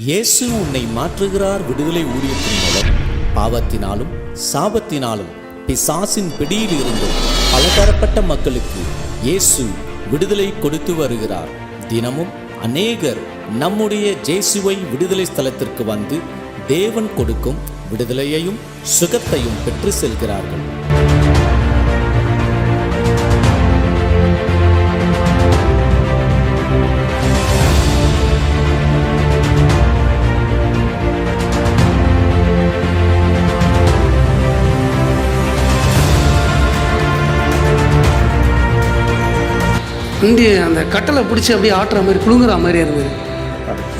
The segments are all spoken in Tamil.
இயேசு உன்னை மாற்றுகிறார் விடுதலை ஊழியத்தின் மூலம் பாவத்தினாலும் சாபத்தினாலும் பிசாசின் பிடியில் இருந்தும் பலதரப்பட்ட மக்களுக்கு இயேசு விடுதலை கொடுத்து வருகிறார். தினமும் அநேகர் நம்முடைய ஜேசுவை விடுதலை ஸ்தலத்திற்கு வந்து தேவன் கொடுக்கும் விடுதலையையும் சுகத்தையும் பெற்று செல்கிறார்கள். வண்டி அந்த கட்டளை பிடிச்சி அப்படியே ஆட்டுற மாதிரி குழுங்குற மாதிரி இருந்தது.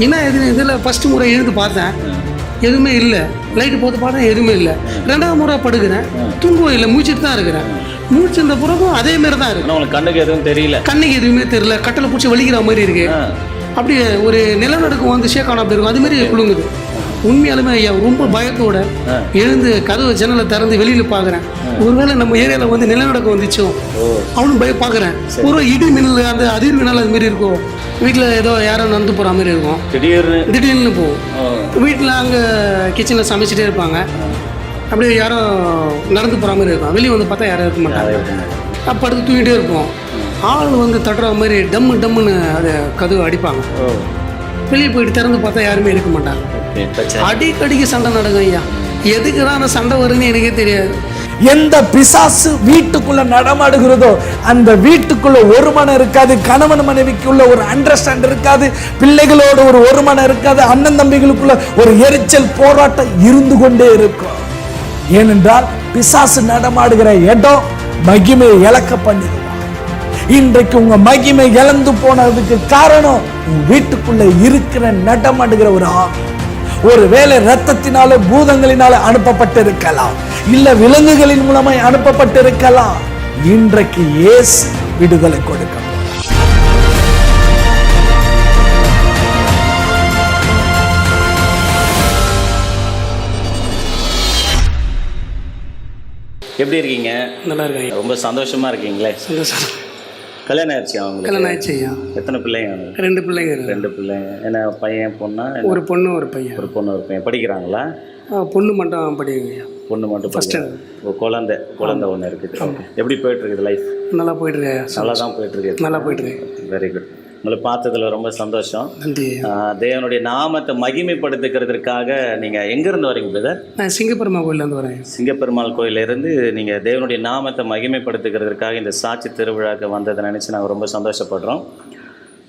என்ன இதில் ஃபஸ்ட்டு முறை எழுந்து பார்த்தேன், எதுவுமே இல்லை. லைட்டு போட்டு பார்த்தேன், எதுவுமே இல்லை. ரெண்டாவது முறை படுக்கிறேன், தூங்கவும் இல்லை, மூச்சுட்டு தான் இருக்கிறேன். மூச்சுன்ற பிறகும் அதே மாதிரி தான் இருக்கு. உங்களுக்கு கண்ணுக்கு எதுவும் தெரியல? கண்ணுக்கு எதுவுமே தெரியல. கட்டளை பிடிச்சி வலிக்கிற மாதிரி இருக்கு. அப்படியே ஒரு நிலநடுக்கம் வந்து ஷேக்கான அப்படி இருக்கும், அதுமாரி குழுங்குது. உண்மையாலுமே ஐயா ரொம்ப பயத்தோட எழுந்து கதவு ஜன்னலை திறந்து வெளியில் பார்க்குறேன். ஒருவேளை நம்ம ஏரியாவில் வந்து நிலநடுக்கம் வந்துச்சோ அவனும் பார்க்குறேன். ஒரு இடி மின்னல் அந்த அதிர்வினால் அது மாதிரி இருக்கும். வீட்டில் ஏதோ யாரும் நடந்து போகிற மாதிரி இருக்கும். திடீர்னு போகும். வீட்டில் அங்கே கிச்சனில் சமைச்சிட்டே இருப்பாங்க, அப்படியே யாரும் நடந்து போகிற மாதிரி இருக்கும். வெளியே வந்து பார்த்தா யாரும் இருக்க மாட்டாங்க. அப்போ அடுத்து தூங்கிட்டே இருப்போம். ஆள் வந்து தட்டுற மாதிரி டம்முன்னு அதை கதவு அடிப்பாங்க. வெளியே போயிட்டு திறந்து பார்த்தா யாருமே இருக்க மாட்டாங்க. அடிக்கடிக்கு சண்டை நடக்கும் ஐயா. எதுக்கு தான் அந்த சண்டை வருதுன்னு எனக்கே தெரியாது. எந்த பிசாசு வீட்டுக்குள்ள நடமாடுகிறதோ அந்த வீட்டுக்குள்ள ஒரு மனம் இருக்காது. கணவன் மனைவிக்குள்ள ஒரு அண்டர்ஸ்டாண்ட் இருக்காது. பிள்ளைகளோட ஒரு மனம் இருக்காது. அண்ணன் தம்பிகளுக்குள்ள ஒரு எரிச்சல் போராட்டம் இருந்து கொண்டே இருக்கும். ஏனென்றால் பிசாசு நடமாடுகிற இடம் மகிமையை இழக்க பண்ணிடுவான். இன்றைக்கு உங்க மகிமை இழந்து போனதுக்கு காரணம் உங்க வீட்டுக்குள்ள இருக்கிற நடமாடுகிற ஒரு ஆவி. ஒரு வேளை ரத்தத்தினால பூதங்களினால அனுப்பப்பட்டிருக்கலாம், இல்ல விலங்குகளின் மூலமாய் அனுப்பப்பட்டிருக்கலாம். இன்றைக்கு இயேசு விடுதலை கொடுக்க. எப்படி இருக்கீங்க? நல்லா இருக்கீங்க? ரொம்ப சந்தோஷமா இருக்கீங்களே? சந்தோஷம். கல்யாணம் ஆயிடுச்சு அவங்களுக்கு? கல்யாணம் ஆயிடுச்சு ஐயா. எத்தனை பிள்ளைங்க? 2 பிள்ளைங்க. 2 பிள்ளைங்க. என்ன பையன் பொண்ணா? ஒரு பொண்ணு ஒரு பையன். ஒரு பொண்ணு ஒரு பையன். படிக்கிறாங்களா? பொண்ணு மட்டும் படிக்குங்க ஐயா. பொண்ணு மட்டும் ஃபஸ்ட்டு. குழந்தை ஒன்று இருக்குது. எப்படி போயிட்டு இருக்குது லைஃப்? நல்லா போயிட்டு இருக்கு. நல்லா தான் போயிட்டு இருக்கு. நல்லா போயிட்டு இருக்கு. Very good. உங்களை பார்த்ததுல ரொம்ப சந்தோஷம். நன்றி. தேவனுடைய நாமத்தை மகிமைப்படுத்துக்கிறதுக்காக நீங்கள் எங்கேருந்து வரீங்க பிரதர்? நான் சிங்கப்பெருமாள் கோயிலேருந்து வரேன். சிங்கப்பெருமாள் கோயிலேருந்து நீங்கள் தேவனுடைய நாமத்தை மகிமைப்படுத்துக்கிறதுக்காக இந்த சாட்சி திருவிழாக்கு வந்ததை நினச்சி நாங்கள் ரொம்ப சந்தோஷப்படுறோம்.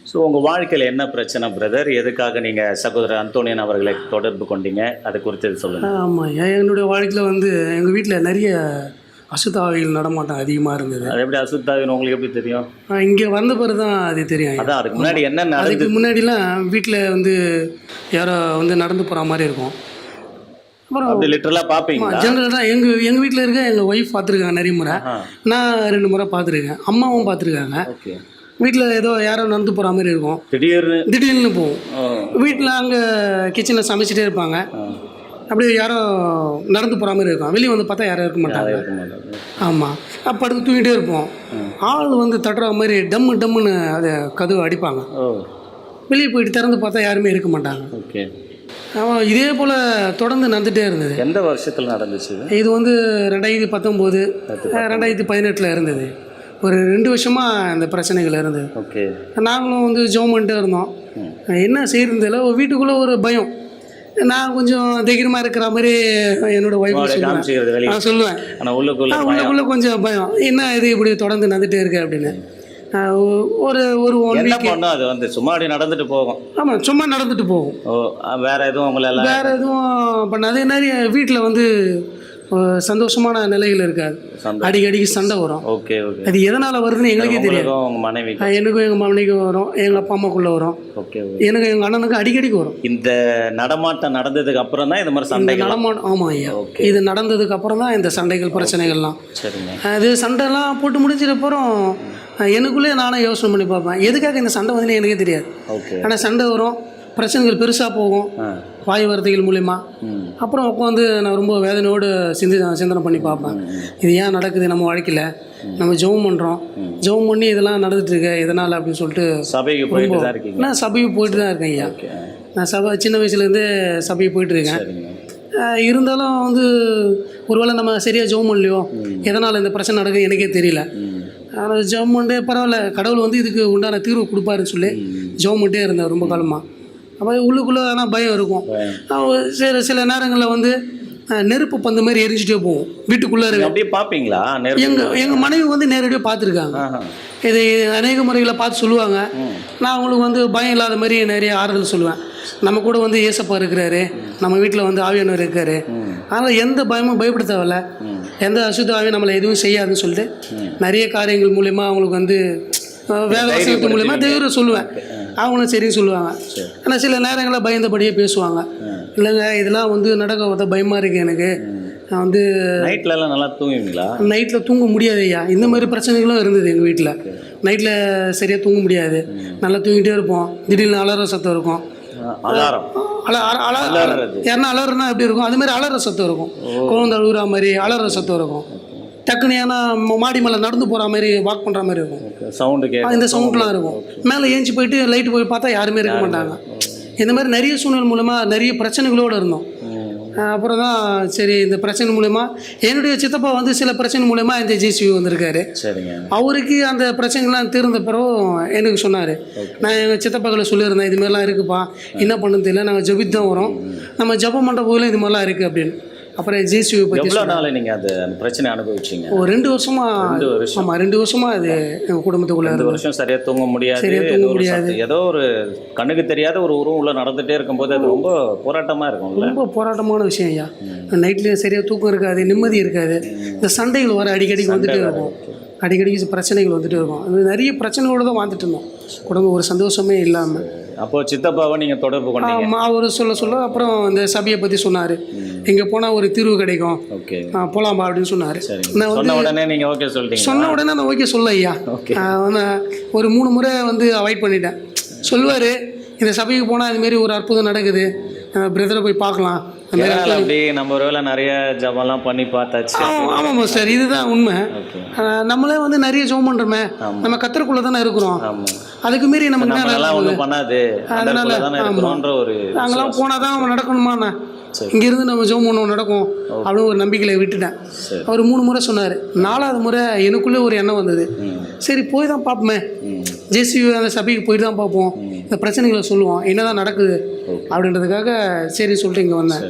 ஸோ உங்கள் வாழ்க்கையில் என்ன பிரச்சனை பிரதர்? எதுக்காக நீங்கள் சகோதரர் அந்தோனியன் அவர்களை தொடர்பு கொண்டீங்க, அதை குறித்து சொல்லுங்கள். ஆமாம், என்னுடைய வாழ்க்கையில் வந்து எங்கள் வீட்டில் நிறைய அசுத்தாவிகள் நடமாட்டம் அதிகமாக இருந்தது. அது எப்படி அசுத்தாவின்னு உங்களுக்கு எப்படி தெரியும்? இங்கே வந்த பிறகு தான் அது தெரியும். அதான் அதுக்கு முன்னாடி என்ன? அதுக்கு முன்னாடிலாம் வீட்டில் வந்து யாரோ வந்து நடந்து போகிற மாதிரி இருக்கும். அப்புறம் லிட்டரலாக பார்ப்பீங்க? ஜென்ரலாக எங்கள் வீட்டில் இருக்க எங்கள் ஒய்ஃப் பார்த்துருக்காங்க நிறைய முறை. நான் 2 முறை பார்த்துருக்கேன். அம்மாவும் பார்த்துருக்காங்க. வீட்டில் ஏதோ யாரோ நடந்து போகிற மாதிரி இருக்கும். திடீர்னு போகும். வீட்டில் அங்கே கிச்சனில் சமைச்சிட்டே இருப்பாங்க, அப்படியே யாரும் நடந்து போகிற மாதிரி இருக்கும். வெளியே வந்து பார்த்தா யாரும் இருக்க மாட்டாங்க. ஆமாம். அப்போ அடுத்து தூங்கிட்டே இருப்போம். ஆள் வந்து தட்டுற மாதிரி டம்முன்னு அதை கதவு அடிப்பாங்க. வெளியே போயிட்டு திறந்து பார்த்தா யாருமே இருக்க மாட்டாங்க. இதே போல் தொடர்ந்து நடந்துகிட்டே இருந்தது. எந்த வருஷத்தில் நடந்துச்சு இது? வந்து 2019 2018 இருந்தது. ஒரு 2 வருஷமாக இந்த பிரச்சனைகள் இருந்தது. நாங்களும் வந்து ஜோம் பண்ணிட்டே இருந்தோம். என்ன செய்யறதில்ல. வீட்டுக்குள்ளே ஒரு பயம். நான் கொஞ்சம் தைரியமாக இருக்கிற மாதிரி என்னோட ஒய்ஃப் நான் சொல்லுவேன். உள்ளுக்குள்ளே கொஞ்சம் பயம். என்ன இது இப்படி தொடர்ந்து நடந்துகிட்டே இருக்கு அப்படின்னு. ஒரு 1 வீக் அது வந்து சும்மா நடந்துட்டு போகும். ஆமாம், சும்மா நடந்துட்டு போகும். வேற எதுவும் பண்ணாது. நிறைய வீட்டில் வந்து சந்தோஷமான நிலைகள் இருக்காது. அடிக்கடிக்கு சண்டை வரும். அது எதனால் வருதுன்னு எங்களுக்கே தெரியாது. எனக்கும் எங்கள் மனைவிக்கும் வரும், எங்கள் அப்பா அம்மாக்குள்ளே வரும், எனக்கு எங்கள் அண்ணனுக்கு அடிக்கடிக்கு வரும். இந்த நடமாட்டம் நடந்ததுக்கு அப்புறம் தான் இந்த மாதிரி சண்டை நடமாட்டம். ஆமாம் ஐயா, இது நடந்ததுக்கு அப்புறம் தான் இந்த சண்டைகள் பிரச்சனைகள்லாம். அது சண்டைலாம் போட்டு முடிஞ்சதுக்கப்புறம் எனக்குள்ளே நானே யோசனை பண்ணி பார்ப்பேன், எதுக்காக இந்த சண்டை வந்துன்னு எனக்கே தெரியாது. ஆனால் சண்டை வரும், பிரச்சனைகள் பெருசாக போகும் வாய் வார்த்தைகள் மூலிமா. அப்புறம் உட்காந்து நான் ரொம்ப வேதனையோடு சிந்தனை பண்ணி பார்ப்பேன், இது ஏன் நடக்குது நம்ம வாழ்க்கையில். நம்ம ஜெபம் பண்ணுறோம், ஜெபம் பண்ணி இதெல்லாம் நடந்துட்டுருக்கு எதனால் அப்படின்னு சொல்லிட்டு சபைக்கு போயிட்டு தான் இருக்கீங்க? நான் சபைக்கு போயிட்டு தான் இருக்கேன் ஐயா. நான் சின்ன வயசுலேருந்தே சபைக்கு போயிட்டுருக்கேன். சரிங்க. இருந்தாலும் வந்து ஒருவேளை நம்ம சரியாக ஜெபம் பண்ணலையோ, எதனால் இந்த பிரச்சனை நடக்குது எனக்கே தெரியல. ஆனால் ஜெபம் பண்ணிட்டே பரவாயில்ல, கடவுள் வந்து இதுக்கு உண்டான தீர்வு கொடுப்பாருன்னு சொல்லி ஜெபம் பண்ணிட்டே இருந்தேன் ரொம்ப காலமாக. அப்போ உள்ளுக்குள்ளே ஆனால் பயம் இருக்கும். சில நேரங்களில் வந்து நெருப்பு பந்து மாதிரி எரிஞ்சிட்டே போகும் வீட்டுக்குள்ளே இருக்கு. அப்படியே பார்ப்பீங்களா? எங்கள் மனைவி வந்து நேரடியாக பார்த்துருக்காங்க. இது அநேக முறைகளை பார்த்து சொல்லுவாங்க. நான் அவங்களுக்கு வந்து பயம் இல்லாத மாதிரி நிறைய ஆறுதல் சொல்லுவேன். நம்ம கூட வந்து ஏசப்பா இருக்கிறாரு, நம்ம வீட்டில் வந்து ஆவியானவர் இருக்காரு, அதனால் எந்த பயமும் பயப்பட தேவையில்ல, எந்த அசுத்த ஆவியும் நம்மளை எதுவும் செய்யாதுன்னு சொல்லிட்டு நிறைய காரியங்கள் மூலயமா அவங்களுக்கு வந்து வேகவசனத்து மூலயமா தைரியம் சொல்லுவேன். அவங்களும் சரின்னு சொல்லுவாங்க. ஆனால் சில நேரங்களில் பயந்தபடியே பேசுவாங்க. இல்லைங்க இதெல்லாம் வந்து நடக்க பயமாக இருக்குது எனக்கு. நான் வந்து நைட்லலாம் நல்லா தூங்குவீங்களா? நைட்டில் தூங்க முடியாது ஐயா. இந்த மாதிரி பிரச்சனைகளும் இருந்தது எங்கள் வீட்டில். நைட்டில் சரியாக தூங்க முடியாது, நல்லா தூங்கிட்டே இருப்போம். திடீர்னு அலற சத்தம் இருக்கும். யாருன்னா அலறனா எப்படி இருக்கும், அது மாதிரி அலற சத்தம் இருக்கும். குழந்தை அழுகுற மாதிரி அலற சத்தம் இருக்கும். டக்குனு ஏன்னா மாடி மேலே நடந்து போகிற மாதிரி வாக் பண்ணுற மாதிரி இருக்கும். இந்த சவுண்ட்லாம் இருக்கும். மேலே ஏஞ்சி போயிட்டு லைட்டு போய் பார்த்தா யாருமே இருக்க மாட்டாங்க. இந்த மாதிரி நிறைய சூழ்நிலை மூலமாக நிறைய பிரச்சனைகளோடு இருந்தோம். அப்புறம் தான் சரி இந்த பிரச்சனை மூலமா என்னுடைய சித்தப்பா வந்து சில பிரச்சனை மூலமா இந்த ஜேசிவி வந்திருக்காரு. சரிங்க. அவருக்கு அந்த பிரச்சனைகள்லாம் தீர்ந்த பிறகு எனக்கு சொன்னார். நான் எங்கள் சித்தப்பாக்களை சொல்லியிருந்தேன், இது மாதிரிலாம் இருக்குப்பா, என்ன பண்ணு தெரியல, நாங்கள் ஜபித்து தான் வரோம், நம்ம ஜபம் பண்ணுற போதில் இது மாதிரிலாம் இருக்குது அப்படின்னு. அப்புறம் ஜேசிவி பற்றி எவ்வளோ நாள் நீங்கள் அந்த பிரச்சனை அனுபவிச்சிங்க? ஒரு 2 வருஷமா. ஆமாம், 2 வருஷமா அது எங்கள் குடும்பத்துக்குள்ள 2 வருஷம் சரியாக தூங்க முடியாது. ஏதோ ஒரு கண்ணுக்கு தெரியாத ஒரு உருவம் உள்ள நடந்துகிட்டே இருக்கும்போது அது ரொம்ப போராட்டமாக இருக்கும். ரொம்ப போராட்டமான விஷயம் ஐயா. நைட்லேயும் சரியாக தூக்கம் இருக்காது, நிம்மதி இருக்காது. இந்த சண்டைகள் வர அடிக்கடிக்கு வந்துகிட்டே இருக்கும். அடிக்கடிக்கு பிரச்சனைகள் வந்துகிட்டே இருக்கும். அது நிறைய பிரச்சனைகளோடு தான் வாழ்ந்துட்டு இருந்தோம். குடும்பம் ஒரு சந்தோஷமே இல்லாமல். அப்போது சித்தப்பாவை நீங்கள் தொடர்பு கொண்டீங்க? அவர் சொல்ல அப்புறம் இந்த சபையை பற்றி சொன்னார். இங்கே போனால் ஒரு தீர்வு கிடைக்கும், போகலாமா அப்படின்னு சொன்னார். நான் வந்து உடனே நீங்கள் ஓகே சொல்லிட்டீங்க? சொன்ன உடனே நான் ஓகே சொல்ல ஐயா. ஒரு 3 முறை வந்து அவாய்ட் பண்ணிட்டேன். சொல்லுவார், இந்த சபைக்கு போனால் இதுமாரி ஒரு அற்புதம் நடக்குது, பிரதரை போய் பார்க்கலாம். அப்படி நம்ம ஒரு வேளை நிறைய ஜபம்லாம் பண்ணி பார்த்தாச்சு. ஆமாம் சார், இதுதான் உண்மை. நம்மளே வந்து நிறைய ஜெபம் பண்ணுறோமே, நம்ம கத்தருக்குள்ளே தானே இருக்கிறோம். அதுக்கு மீறி நமக்கு ஒன்றும் பண்ணாது. அதனால நாங்களாம் போனால் தான் நடக்கணுமாண்ணா, இங்கேருந்து நம்ம ஜெபம் பண்ணுவோம் நடக்கும் அப்படின்னு ஒரு நம்பிக்கையில் விட்டுட்டேன். அவர் 3 முறை சொன்னார். 4ஆவது முறை எனக்குள்ளே ஒரு எண்ணம் வந்தது. சரி போய் தான் பார்ப்போமே, ஜேசிவி அந்த சபைக்கு போயிட்டு தான் பார்ப்போம், இந்த பிரச்சனைகளை சொல்லுவோம், என்ன தான் நடக்குது அப்படின்றதுக்காக சரி சொல்லிட்டு இங்கே வந்தேன்.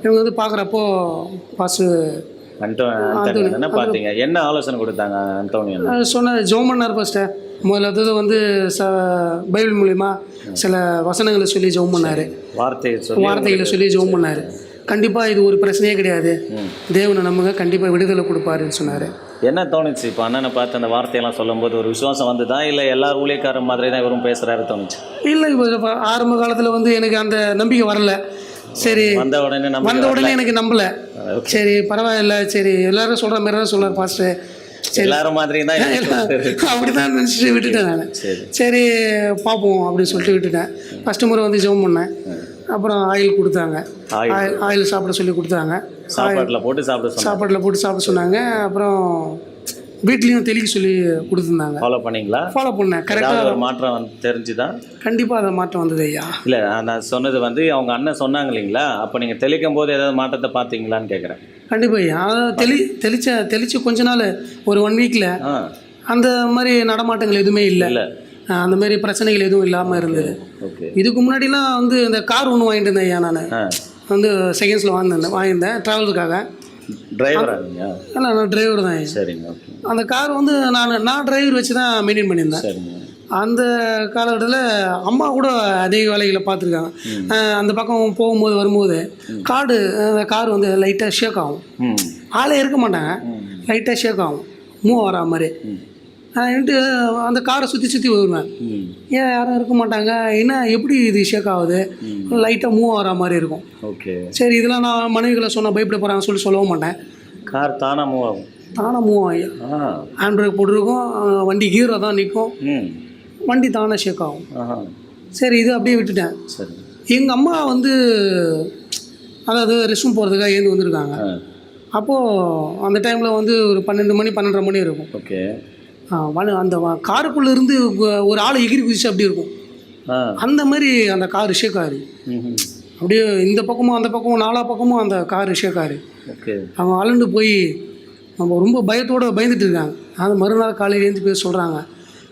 இவங்க வந்து பார்க்குறப்போ பாசு என்ன ஆலோசனை கொடுத்தாங்க? சொன்னார் ஜெபம் பண்ணார். ஃபஸ்ட்டு முதல்ல வந்து பைபிள் மூலிமா சில வசனங்களை சொல்லி ஜெபம் பண்ணார், வார்த்தைகளை சொல்லி ஜெபம் பண்ணார். கண்டிப்பாக இது ஒரு பிரச்சனையே கிடையாது, தேவனை நம்புங்க, கண்டிப்பாக விடுதலை கொடுப்பாருன்னு சொன்னார். என்ன தோணுச்சு இப்போ அண்ணனை பார்த்து அந்த வார்த்தையெல்லாம் சொல்லும்போது? ஒரு விசுவாசம் வந்து தான், இல்லை எல்லாரும் ஊழியக்காரன் மாதிரி தான் இவரும் பேசுகிறாரு தோணுச்சு? இல்லை, இப்போ ஆரம்ப காலத்தில் வந்து எனக்கு அந்த நம்பிக்கை வரல. சரி வந்த உடனே எனக்கு நம்பலை. சரி பரவாயில்ல, சரி எல்லாரும் சொல்கிற மாதிரி தான் சொல்கிறார் பாஸ்டர், எல்லாரும் மாதிரி தான் அப்படி தான் நினச்சிட்டு விட்டுட்டேன் நான். சரி பார்ப்போம் அப்படின்னு சொல்லிட்டு விட்டுட்டேன். ஃபஸ்ட்டு முறை வந்து ஜெபம் பண்ணேன். அப்புறம் ஆயில் கொடுத்தாங்க, ஆயில் சாப்பிட சொல்லி கொடுத்தாங்க. சாப்பாட்டில் போட்டு சாப்பிட சொன்னாங்க. அப்புறம் வீட்லேயும் தெளிக்க சொல்லி கொடுத்துருந்தாங்க. ஃபாலோ பண்ணிங்களா? ஃபாலோ பண்ணேன். கரெக்டாக ஒரு மாற்றம் வந்து தெரிஞ்சுதான்? கண்டிப்பாக அதை மாற்றம் வந்தது ஐயா. இல்லை நான் சொன்னது வந்து அவங்க அண்ணன் சொன்னாங்க இல்லைங்களா, அப்போ நீங்கள் தெளிக்கும் போது ஏதாவது மாற்றத்தை பார்த்தீங்களான்னு கேட்குறேன். கண்டிப்பாக ஐயா. தெளிச்சு கொஞ்ச நாள் ஒரு 1 வீக்கில் அந்த மாதிரி நடமாட்டங்கள் எதுவுமே இல்லை, அந்த மாதிரி பிரச்சனைகள் எதுவும் இல்லாமல் இருந்தது. இதுக்கு முன்னாடிலாம் வந்து இந்த கார் ஒன்று வாங்கிட்டு இருந்தேன் ஐயா. நான் வந்து செகண்ட்ஸில் வாங்கியிருந்தேன் ட்ராவலுக்காக. டிரைவரா? இல்லை, நான் டிரைவர் தான். சரிங்க. அந்த கார் வந்து நான் டிரைவர் வச்சு தான் மெயின்டைன் பண்ணியிருந்தேன். சரிங்க. அந்த காலகட்டத்தில் அம்மா கூட அதிக வேலைகளை பார்த்துருக்காங்க. அந்த பக்கம் போகும்போது வரும்போது கார் வந்து லைட்டாக ஷேக் ஆகும். ஆளே இருக்க மாட்டாங்க, லைட்டாக ஷேக் ஆகும், மூவ் ஆகிற மாதிரி. அந்த காரை சுற்றி வருவேன். ஏன் யாரும் இருக்க மாட்டாங்க, என்ன எப்படி இது ஷேக் ஆகுது, லைட்டாக மூவ் ஆகிற மாதிரி இருக்கும். ஓகே. சரி இதெல்லாம் நான் மனைவிகளை சொன்னால் பயப்பட போகிறாங்கன்னு சொல்லவும் மாட்டேன். கார் தானாக மூவ் ஆகும். ஐயா. ஹேண்ட் பிரேக் போட்டிருக்கோம், வண்டி கீரை தான் நிற்கும், வண்டி தானே ஷேக் ஆகும். சரி இது அப்படியே விட்டுட்டேன். சரி. எங்கள் அம்மா வந்து அதாவது ரெஸ்ட் ரூம் போகிறதுக்காக ஏந்து வந்திருக்காங்க. அப்போது அந்த டைமில் வந்து ஒரு 12 மணி 12:30 மணி இருக்கும். ஓகே. அந்த காருக்குள்ளே இருந்து ஒரு ஆள் எகிரி குதிச்சு அப்படி இருக்கும். அந்த மாதிரி அந்த கார் ஷேக் ஆகுது. அப்படியே இந்த பக்கமும் அந்த பக்கமும் நாலா பக்கமும் அந்த காரு ஷேக்காரு. ஓகே. அவங்க அலண்டு போய் நம்ம ரொம்ப பயந்துட்டு இருக்காங்க. அது மறுநாள் காலையில் எழுந்து போய் சொல்கிறாங்க,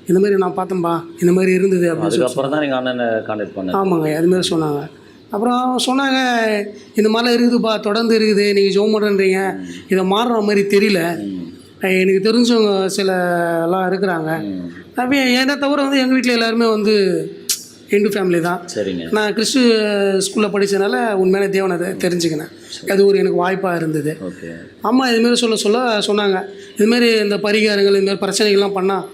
இந்த மாதிரி நான் பார்த்தேன்பா, இந்த மாதிரி இருந்தது அப்படின்னு சொல்லி. அதுக்கப்புறம் தான் நீங்கள் அண்ணனை கான்டாக்ட் பண்ண? ஆமாங்க, அதுமாரி சொன்னாங்க. அப்புறம் சொன்னாங்க, இந்த மாதிரிலாம் இருக்குதுப்பா, தொடர்ந்து இருக்குது, நீங்கள் ஜோம் பண்ணுறீங்க, இதை மாறுற மாதிரி தெரியல. எனக்கு தெரிஞ்சவங்க சில எல்லாம் இருக்கிறாங்க. அப்படியே என்னை தவிர வந்து எங்கள் வீட்டில் எல்லாருமே வந்து இந்து ஃபேமிலி தான். சரிங்க. நான் கிறிஸ்து ஸ்கூலில் படித்ததுனால உண்மையான தேவனை தெரிஞ்சுக்கினேன். அது ஒரு எனக்கு வாய்ப்பாக இருந்தது. ஓகே. அம்மா இதுமாரி சொன்னாங்க, இதுமாரி இந்த பரிகாரங்கள் இதுமாரி பிரச்சனைகள்லாம் பண்ணால்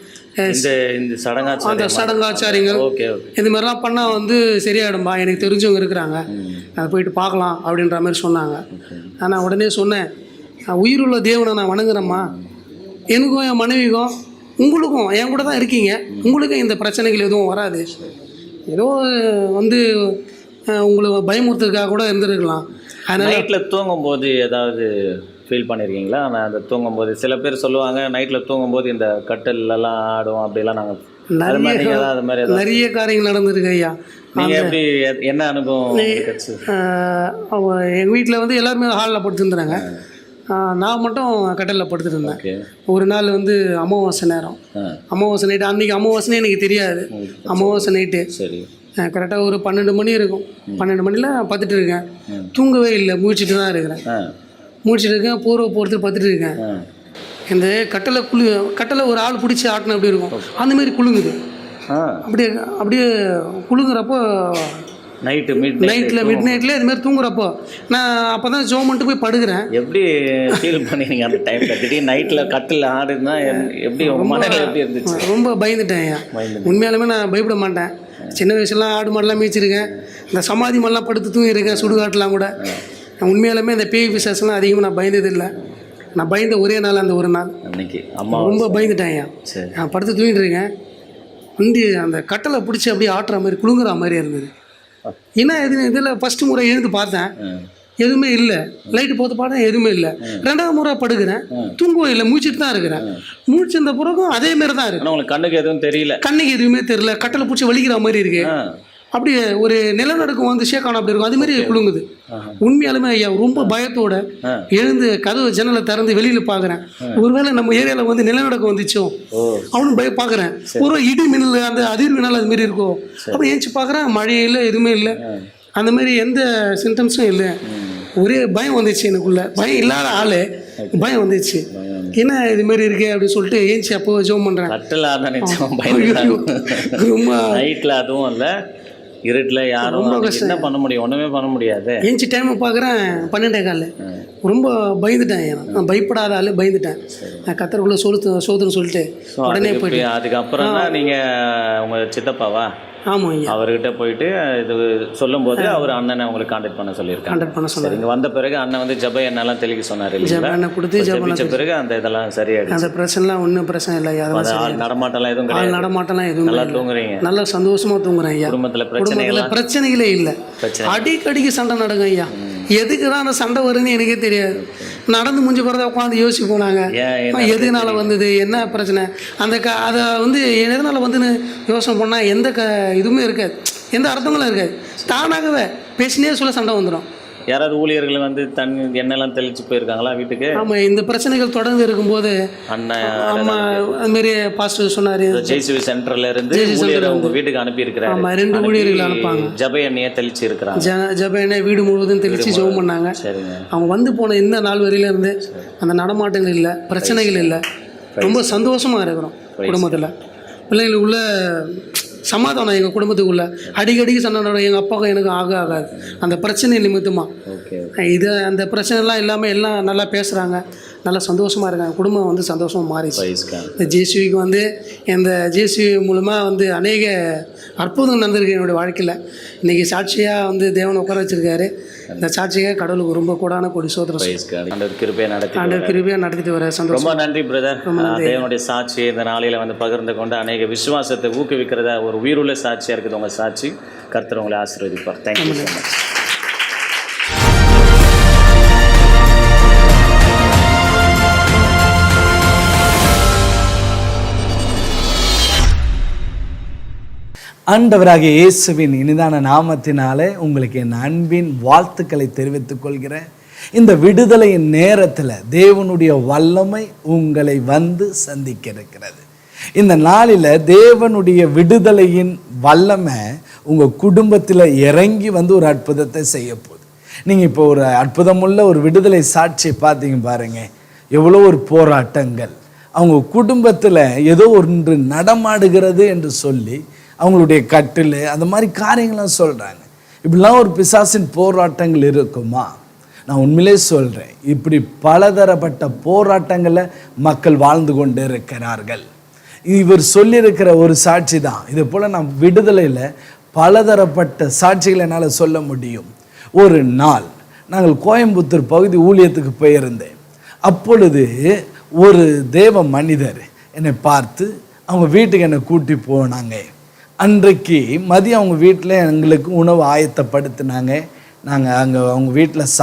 இந்த சடங்காச்சாரியங்கள் இந்த மாதிரிலாம் பண்ணால் வந்து சரியாயிடும்பா, எனக்கு தெரிஞ்சவங்க இருக்கிறாங்க, அதை போயிட்டு பார்க்கலாம் அப்படின்ற மாதிரி சொன்னாங்க. நான் உடனே சொன்னேன், உயிருள்ள தேவனை நான் வணங்குறேம்மா, எனக்கும் என் மனைவிக்கும் உங்களுக்கும் என் கூட தான் இருக்கீங்க, உங்களுக்கும் இந்த பிரச்சனைகள் எதுவும் வராது. ஏதோ வந்து உங்களுக்கு பயமுறுத்துறதுக்காக கூட இருந்துருக்கலாம். அதனால் நைட்டில் தூங்கும்போது ஏதாவது ஃபீல் பண்ணியிருக்கீங்களா? நான் அந்த தூங்கும்போது சில பேர் சொல்லுவாங்க, நைட்டில் தூங்கும்போது இந்த கட்டல்லாம் ஆடும் அப்படிலாம். நாங்கள் நிறைய காரியங்கள் நடந்திருக்கு ஐயா. நீங்கள் எப்படி, என்ன அனுபவம்? எங்கள் வீட்டில் வந்து எல்லாருமே ஹாலில் படுத்துருந்துறாங்க, நான் மட்டும் கட்டலில் படுத்துட்டு இருந்தேன். ஒரு நாள் வந்து அமாவாசை நேரம், அமாவாசை நைட்டு, அன்றைக்கி அமாவாசைனே எனக்கு தெரியாது. அமாவாசை நைட்டு சரி கரெக்டாக ஒரு 12 மணி இருக்கும். 12 மணியில் பார்த்துட்டு இருக்கேன், தூங்கவே இல்லை, முழிச்சிட்டு தான் இருக்கிறேன். முடிச்சுட்டு இருக்கேன், போகிறதுக்கு பார்த்துட்டு இருக்கேன். இந்த கட்டலை ஒரு ஆள் பிடிச்சி ஆட்டின அப்படி இருக்கும், அந்தமாரி குலுங்குது. அப்படியே குலுங்குறப்போ மிட் நைட்டில் இதுமாரி தூங்குறப்போ நான் அப்போ தான் ஜோம் பண்ணிட்டு போய் படுக்கிறேன். எப்படி ஃபீல் பண்ணீங்க அந்த டைமில்? திடீர்னு நைட்டில் கட்டில் ஆடுதுன்னா எப்படி எப்படி இருந்துச்சு? ரொம்ப பயந்துட்டேன் ஐயா. உண்மையாலுமே நான் பயப்பட மாட்டேன். சின்ன வயசுலாம் ஆடு மாடெலாம் மேய்ச்சிருக்கேன், இந்த சமாதி மாடெலாம் படுத்து தூங்கியிருக்கேன், சுடுகாட்டெலாம் கூட. உண்மையாலுமே இந்த பேய் பிசாசுலாம் அதிகமாக நான் பயந்தது இல்லை. நான் பயந்த ஒரே நாள் அந்த ஒரு நாள் அன்னைக்கு ரொம்ப பயந்துட்டேன் ஐயா. நான் படுத்து தூங்கிட்டு இருக்கேன், வந்து அந்த கட்டளை பிடிச்சி அப்படியே ஆட்டுற மாதிரி குலுங்குற மாதிரி இருந்தது. ஏன்னா இதில் ஃபஸ்ட்டு முறை எழுந்து பார்த்தேன், எதுவுமே இல்லை. லைட்டு போட்டு பார்த்தேன், எதுவுமே இல்லை. 2வது முறை படுக்கிறேன், தூங்கவே இல்லை, மூச்சிட்டு தான் இருக்கிறேன். மூச்சிருந்த பிறகும் அதே மாதிரி தான் இருக்கு. உங்களுக்கு கண்ணுக்கு எதுவும் தெரியல? கண்ணுக்கு எதுவுமே தெரியல. கட்டளை பிடிச்சி வலிக்கிற மாதிரி இருக்கு. அப்படியே ஒரு நிலநடுக்கம் வந்து ஷேக்கான அப்படி இருக்கும், அதுமாரி குலுங்குது. உண்மையாலுமே ஐயா ரொம்ப பயத்தோட எழுந்து கதவு ஜன்னலை திறந்து வெளியில் பார்க்குறேன். ஒருவேளை நம்ம ஏரியாவில் வந்து நிலநடுக்கம் வந்துச்சோ அவனும் பார்க்குறேன். ஒரு இடி மின்னல், அந்த அதிர்வினால் அது மாரி இருக்கும். அப்போ ஏஞ்சி பார்க்குறேன், மழையே இல்லை, எதுவுமே இல்லை, அந்த மாதிரி எந்த சிம்டம்ஸும் இல்லை. ஒரே பயம் வந்துச்சு எனக்குள்ள, பயம் இல்லாத ஆள் பயம் வந்துச்சு. என்ன இதுமாரி இருக்கே அப்படின்னு சொல்லிட்டு ஏஞ்சி அப்போ ஜோம் பண்ணுறேன். ரொம்ப நைட்டில் அதுவும் இல்லை, இருட்டில் யாரும் என்ன பண்ண முடியும்? ஒன்றுமே பண்ண முடியாது. ஏஞ்சி டைமை பார்க்குறேன் 12:15. ரொம்ப பயந்துட்டேன். நான் பயப்படாத ஆள் பயந்துட்டேன். நான் கத்தருக்குள்ளே சோதனை சொல்லிட்டு உடனே போயிட்டு. அதுக்கப்புறம் தான் நீங்கள் உங்கள் சித்தப்பாவா? ஆமாம் ஐயா. அவர்கிட்ட போயிட்டு இது சொல்லும்போது அவர் அண்ணனை உங்களுக்கு கான்டாக்ட் பண்ண சொல்லியிருக்காங்க. இங்கே வந்த பிறகு அண்ணன் வந்து ஜப எண்ணெல்லாம் தெளிக்க சொன்னார். எண்ணெய் கொடுத்து ஜபிச்ச பிறகு அந்த இதெல்லாம் சரியாயிடுச்சு. அந்த பிரச்சனைலாம் ஒன்றும் பிரச்சனை இல்லை. நடமாட்டம்லாம் எதுவும் கிடையாது. நடமாட்டம்லாம் எதுவும் நல்லா தூங்குறீங்க, நல்லா சந்தோஷமாக தூங்குறேன் ஐயா. குடும்பத்தில் பிரச்சனைகளே இல்லை. அடிக்கடிக்கு சண்டை நடக்கும் ஐயா. எதுக்கு தான் அந்த சண்டை வருதுன்னு எனக்கே தெரியாது. நடந்து முடிஞ்ச பிறகு உட்காந்து யோசிச்சு போனாங்க, எதுனால வந்தது, என்ன பிரச்சனை, அதை வந்து எதனால வந்துன்னு யோசனை பண்ணால் எந்த இதுவுமே இருக்காது, எந்த அர்த்தங்களும் இருக்காது. தானாகவே பேசினே சொல்ல சண்டை வந்துடும். யாராவது ஊழியர்கள் வந்து தண்ணி எண்ணெய்லாம் தெளிச்சு போயிருக்காங்களா வீட்டுக்கு? ஆமாம், இந்த பிரச்சனைகள் தொடர்ந்து இருக்கும்போது அண்ணன் அதுமாரி பாஸ்டர் சொன்னார், ஜேசிவி சென்டர்ல இருந்து ஊழியரை உங்க வீட்டுக்கு அனுப்பியிருக்கிறாரு. ஆமாம், 2 ஊழியர்கள் அனுப்பாங்க. ஜப எண்ணெயை தெளிச்சு இருக்கிறாங்க. ஜப எண்ணெய் வீடு முழுவதும் தெளிச்சு ஜெபம் பண்ணாங்க. அவங்க வந்து போன இந்த நாள் வரையில இருந்து அந்த நடமாட்டங்கள் இல்லை, பிரச்சனைகள் இல்லை. ரொம்ப சந்தோஷமா இருக்கிறோம் குடும்பத்தில். பிள்ளைங்களுக்குள்ள சமாதானம் எங்கள் குடும்பத்துக்குள்ள. அடிக்கடிக்கு சண்டை நடக்கும், எங்கள் அப்பாவுக்கும் எனக்கு ஆகாது அந்த பிரச்சனை நிமித்தமாக. அந்த பிரச்சனைலாம் இல்லாமல் எல்லாம் நல்லா பேசுகிறாங்க, நல்லா சந்தோஷமாக இருக்காங்க. குடும்பம் வந்து சந்தோஷமாக மாறிச்சு. இந்த ஜேசிவிக்கு வந்து இந்த ஜேசிவி மூலமாக வந்து அநேக அற்புதம் நடந்திருக்கு என்னுடைய வாழ்க்கையில். இன்றைக்கி சாட்சியாக வந்து தேவனை உட்கார வச்சுருக்காரு. இந்த சாட்சியாக கடவுளுக்கு ரொம்ப கூடான கொடி சோதனை கிருபையாக நடத்திட்டு வர சந்தோஷம். ரொம்ப நன்றி பிரதர். தேவனுடைய சாட்சி இந்த நாளையில் வந்து பகிர்ந்து கொண்டு அநேக விசுவாசத்தை ஊக்குவிக்கிறதா ஒரு உயிருள்ள சாட்சியாக இருக்குது உங்கள் சாட்சி. கர்த்தர் உங்களை ஆசீர்வதிப்பார். Thank you so much. ஆண்டவராகிய இயேசுவின் இனிதான நாமத்தினாலே உங்களுக்கு என் அன்பின் வாழ்த்துக்களை தெரிவித்துக் கொள்கிறேன். இந்த விடுதலையின் நேரத்தில் தேவனுடைய வல்லமை உங்களை வந்து சந்திக்க இருக்கிறது. இந்த நாளில் தேவனுடைய விடுதலையின் வல்லமை உங்கள் குடும்பத்தில் இறங்கி வந்து ஒரு அற்புதத்தை செய்ய போகுது. நீங்கள் இப்போ ஒரு அற்புதமுள்ள ஒரு விடுதலை சாட்சியை பார்த்தீங்க பாருங்க. எவ்வளோ ஒரு போராட்டங்கள் அவங்க குடும்பத்தில் ஏதோ ஒன்று நடமாடுகிறது என்று சொல்லி அவங்களுடைய கட்டில் அந்த மாதிரி காரியங்கள்லாம் சொல்கிறாங்க. இப்படிலாம் ஒரு பிசாசின் போராட்டங்கள் இருக்குமா? நான் உண்மையிலே சொல்கிறேன், இப்படி பலதரப்பட்ட போராட்டங்களில் மக்கள் வாழ்ந்து கொண்டு இருக்கிறார்கள். இவர் சொல்லியிருக்கிற ஒரு சாட்சி தான். இது போல் நான் விடுதலையில் பலதரப்பட்ட சாட்சிகளை என்னால் சொல்ல முடியும். ஒரு நாள் நாங்கள் கோயம்புத்தூர் பகுதி ஊழியத்துக்கு போயிருந்தேன். அப்பொழுது ஒரு தேவ மனிதர் என்னை பார்த்து அவங்க வீட்டுக்கு என்னை கூட்டி போனாங்க. அன்றைக்கு மதியம் அவங்க வீட்டில் எங்களுக்கு உணவு ஆயத்தப்படுத்தினாங்க. நாங்கள் அங்கே அவங்க வீட்டில்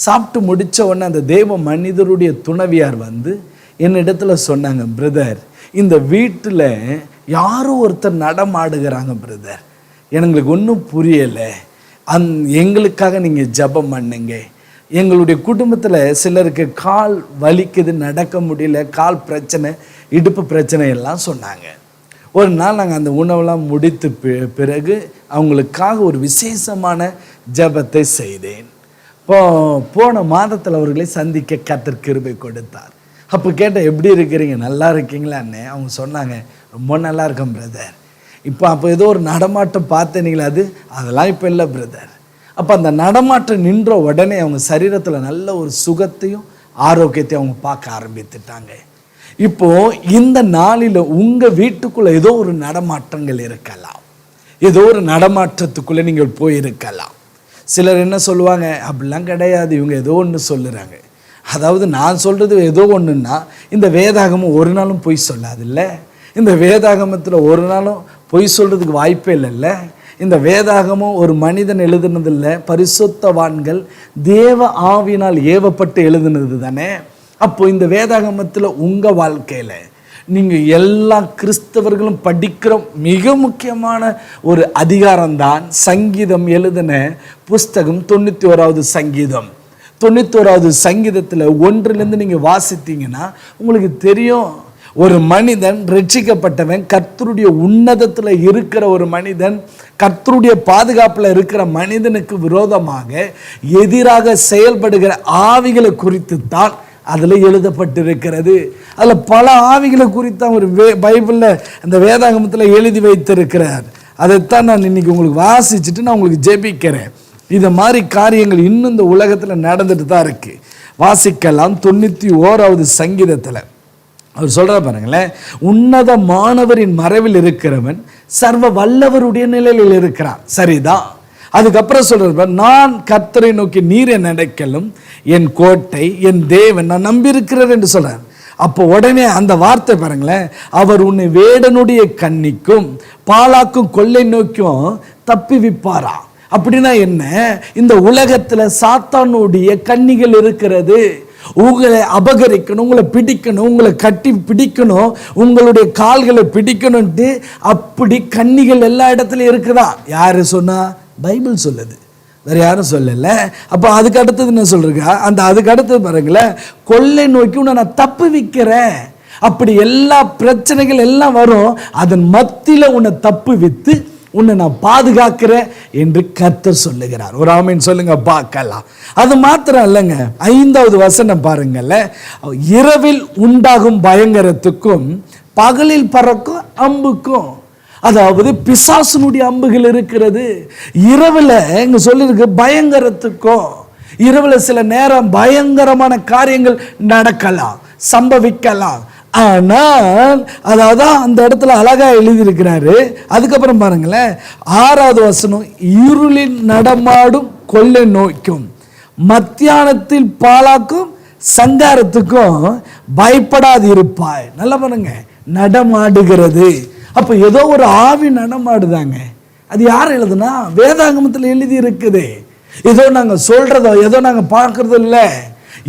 சாப்பிட்டு முடித்த உடனே அந்த தேவ மனிதருடைய துணைவியார் வந்து என்னிடத்துல சொன்னாங்க, பிரதர், இந்த வீட்டில் யாரோ ஒருத்தர் நடமாடுகிறாங்க பிரதர், எங்களுக்கு ஒன்றும் புரியலை, எங்களுக்காக நீங்கள் ஜெபம் பண்ணுங்க. எங்களுடைய குடும்பத்தில் சிலருக்கு கால் வலிக்குது, நடக்க முடியல, கால் பிரச்சனை, இடுப்பு பிரச்சனை எல்லாம் சொன்னாங்க. ஒரு நாள் நாங்கள் அந்த உணவெல்லாம் முடித்து பிறகு அவங்களுக்காக ஒரு விசேஷமான ஜெபத்தை செய்தேன். போன மாதத்தில் அவர்களை சந்திக்க கர்த்தர் கிருபை கொடுத்தார். அப்போ கேட்டேன், எப்படி இருக்கிறீங்க, நல்லா இருக்கீங்களா அண்ணே? அவங்க சொன்னாங்க, ரொம்ப நல்லா இருக்கேன் பிரதர். அப்போ ஏதோ ஒரு நடமாட்டம் பார்த்தீங்களா? அதெல்லாம் இப்போ இல்லை பிரதர். அப்போ அந்த நடமாட்டம் நின்ற உடனே அவங்க சரீரத்தில் நல்ல ஒரு சுகத்தையும் ஆரோக்கியத்தையும் அவங்க பார்க்க ஆரம்பித்துட்டாங்க. இப்போ இந்த நாளில் உங்கள் வீட்டுக்குள்ளே ஏதோ ஒரு நடமாட்டங்கள் இருக்கலாம், ஏதோ ஒரு நடமாட்டத்துக்குள்ளே நீங்கள் போயிருக்கலாம். சிலர் என்ன சொல்லுவாங்க, அப்படிலாம் கிடையாது, இவங்க ஏதோ ஒன்று சொல்லுறாங்க. அதாவது நான் சொல்கிறது ஏதோ ஒன்றுன்னா, இந்த வேதாகமம் ஒரு நாளும் பொய் சொல்லாது இல்லை, இந்த வேதாகமத்தில் ஒரு நாளும் பொய் சொல்கிறதுக்கு வாய்ப்பே இல்லைல்ல. இந்த வேதாகமம் ஒரு மனிதன் எழுதுனதில்லை, பரிசுத்தவான்கள் தேவ ஆவியினால் ஏவப்பட்டு எழுதுனது தானே. அப்போ இந்த வேதாகமத்தில் உங்கள் வாழ்க்கையில் நீங்கள் எல்லா கிறிஸ்தவர்களும் படிக்கிற மிக முக்கியமான ஒரு அதிகாரம்தான் சங்கீதம் எழுதின புஸ்தகம் 91வது சங்கீதம். 91வது சங்கீதத்தில் 1லேருந்து நீங்கள் வாசித்தீங்கன்னா உங்களுக்கு தெரியும், ஒரு மனிதன் ரட்சிக்கப்பட்டவன், கர்த்தருடைய உன்னதத்தில் இருக்கிற ஒரு மனிதன், கர்த்தருடைய பாதுகாப்பில் இருக்கிற மனிதனுக்கு விரோதமாக எதிராக செயல்படுகிற ஆவிகளை குறித்து தான் அதில் எழுதப்பட்டிருக்கிறது. அதில் பல ஆவிகளை குறித்து அவர் பைபிளில் அந்த வேதாகமத்தில் எழுதி வைத்திருக்கிறார். அதைத்தான் நான் இன்னைக்கு உங்களுக்கு வாசிச்சுட்டு நான் உங்களுக்கு ஜெபிக்கிறேன். இதை மாதிரி காரியங்கள் இன்னும் இந்த உலகத்தில் நடந்துட்டு தான் இருக்கு. வாசிக்கலாம் 91வது சங்கீதத்தில் அவர் சொல்ற பாருங்களேன், உன்னத மாணவரின் மறைவில் இருக்கிறவன் சர்வ வல்லவருடைய நிலையில் இருக்கிறான். சரிதான். அதுக்கப்புறம் சொல்ற, நான் கர்த்தரை நோக்கி நீர் என் அடைக்கலும் என் கோட்டை என் தேவன் நான் நம்பியிருக்கிறேன் என்று சொல்றார். அப்போ உடனே அந்த வார்த்தை பாருங்களேன், அவர் உன்னை வேடனுடைய கண்ணிக்கும் பாலாக்கும் கொள்ளை நோக்கியும் தப்பி விப்பாரா. அப்படின்னா என்ன? இந்த உலகத்துல சாத்தானுடைய கண்ணிகள் இருக்கிறது. உங்களை அபகரிக்கணும், உங்களை பிடிக்கணும், உங்களை கட்டி பிடிக்கணும், உங்களுடைய கால்களை பிடிக்கணும்ட்டு அப்படி கண்ணிகள் எல்லா இடத்துலையும் இருக்குதா. யாரு சொன்னா? பைபிள் சொல்லுது, வேற யாரும் சொல்லல. அப்போ அதுக்கு அடுத்தது என்ன சொல்றீங்க? அதுக்கு அடுத்தது பாருங்களேன், கொள்ளை நோக்கி உன்னை நான் தப்பு வைக்கிறேன். அப்படி எல்லா பிரச்சனைகள் எல்லாம் வரும், அதன் மத்தியில் உன்னை தப்பு வித்து உன்னை நான் பாதுகாக்கிறேன் என்று கர்த்தர் சொல்லுகிறார். ஒரு ஆமீன் சொல்லுங்க பார்க்கலாம். அது மாத்திரம் இல்லைங்க, 5வது வசனம் பாருங்கள்ல, இரவில் உண்டாகும் பயங்கரத்துக்கும் பகலில் பறக்கும் அம்புக்கும். அதாவது பிசாசுனுடைய அம்புகள் இருக்கிறது. இரவில் இங்க சொல்லிருக்கு பயங்கரத்துக்கும். இரவில் சில நேரம் பயங்கரமான காரியங்கள் நடக்கலாம், சம்பவிக்கலாம். ஆனால் அதாவது அந்த இடத்துல அழகா எழுதியிருக்கிறாரு. அதுக்கப்புறம் பாருங்களேன் 6வது வசனம், இருளில் நடமாடும் கொள்ளை நோய்க்கும் மத்தியானத்தில் பாலாக்கும் சங்காரத்துக்கும் பயப்படாது இருப்பாய். நல்லா பாருங்க, நடமாடுகிறது. அப்போ ஏதோ ஒரு ஆவி நடமாடுதாங்க. அது யார் எழுதுனா? வேதாகமத்தில் எழுதி இருக்குது. ஏதோ நாங்கள் சொல்றதோ ஏதோ நாங்கள் பார்க்கறதோ இல்லை.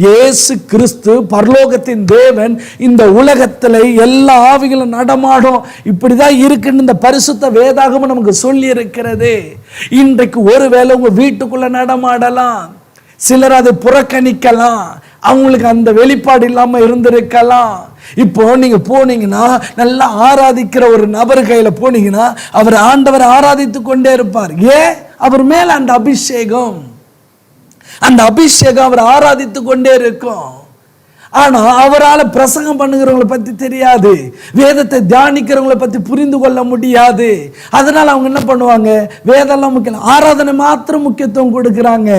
இயேசு கிறிஸ்து பரலோகத்தின் தேவன் இந்த உலகத்தில் எல்லா ஆவிகளும் நடமாடும், இப்படிதான் இருக்குன்னு இந்த பரிசுத்த வேதாகமும் நமக்கு சொல்லி இருக்கிறது. இன்றைக்கு ஒருவேளை உங்க வீட்டுக்குள்ள நடமாடலாம், சிலர் அதை புறக்கணிக்கலாம், அவங்களுக்கு அந்த வெளிப்பாடு இல்லாம இருந்திருக்கலாம். இப்போ நீங்க போனீங்கன்னா, நல்லா ஆராதிக்கிற ஒரு நபர் கையில போனீங்கன்னா அவர் ஆண்டவரை ஆராதித்து கொண்டே இருப்பார். ஏன்? அவர் மேல அந்த அபிஷேகம் அவர் ஆராதித்து கொண்டே இருக்கும். ஆனா அவரால் பிரசங்கம் பண்ணுகிறவங்களை பத்தி தெரியாது, வேதத்தை தியானிக்கிறவங்களை பத்தி புரிந்து கொள்ள முடியாது. அதனால அவங்க என்ன பண்ணுவாங்க, வேதம்லாம் முக்கியம், ஆராதனை மாத்திரம் முக்கியத்துவம் கொடுக்கிறாங்க.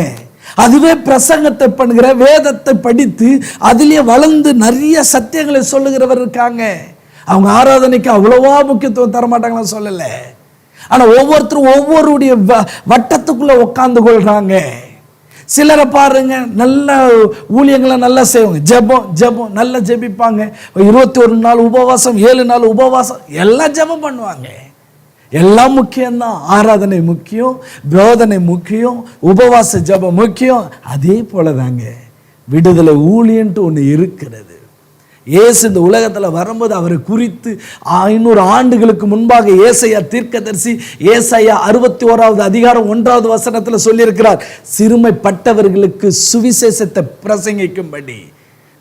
அதுவே பிரசங்கத்தை பண்ணுகிற, வேதத்தை படித்து அதிலேயே வளர்ந்து நிறைய சத்தியங்களை சொல்லுகிறவர் இருக்காங்க. அவங்க ஆராதனைக்கு அவ்வளவா முக்கியத்துவம் தரமாட்டாங்களா சொல்லல. ஆனா ஒவ்வொருத்தரும் ஒவ்வொருடைய வட்டத்துக்குள்ள உட்கார்ந்து கொள்றாங்க. சிலரை பாருங்க, நல்ல ஊழியங்களை நல்லா செய்வாங்க, ஜெபம் நல்லா ஜெபிப்பாங்க, 21 நாள் உபவாசம், 7 நாள் உபவாசம், எல்லாம் ஜெபம் பண்ணுவாங்க. எல்லாம் முக்கியம்தான். ஆராதனை முக்கியம், போதனை முக்கியம், உபவாச ஜெபம் முக்கியம். அதே போலதாங்க விடுதலை ஊழியன்ட்டு ஒன்று இருக்கிறது. இயேசு இந்த உலகத்தில் வரும்போது அவரை குறித்து 500 ஆண்டுகளுக்கு முன்பாக ஏசாயா தீர்க்கதரிசி ஏசாயா 61வது அதிகாரம் 1வது வசனத்தில் சொல்லியிருக்கிறார், சிறுமைப்பட்டவர்களுக்கு சுவிசேஷத்தை பிரசங்கிக்கும்படி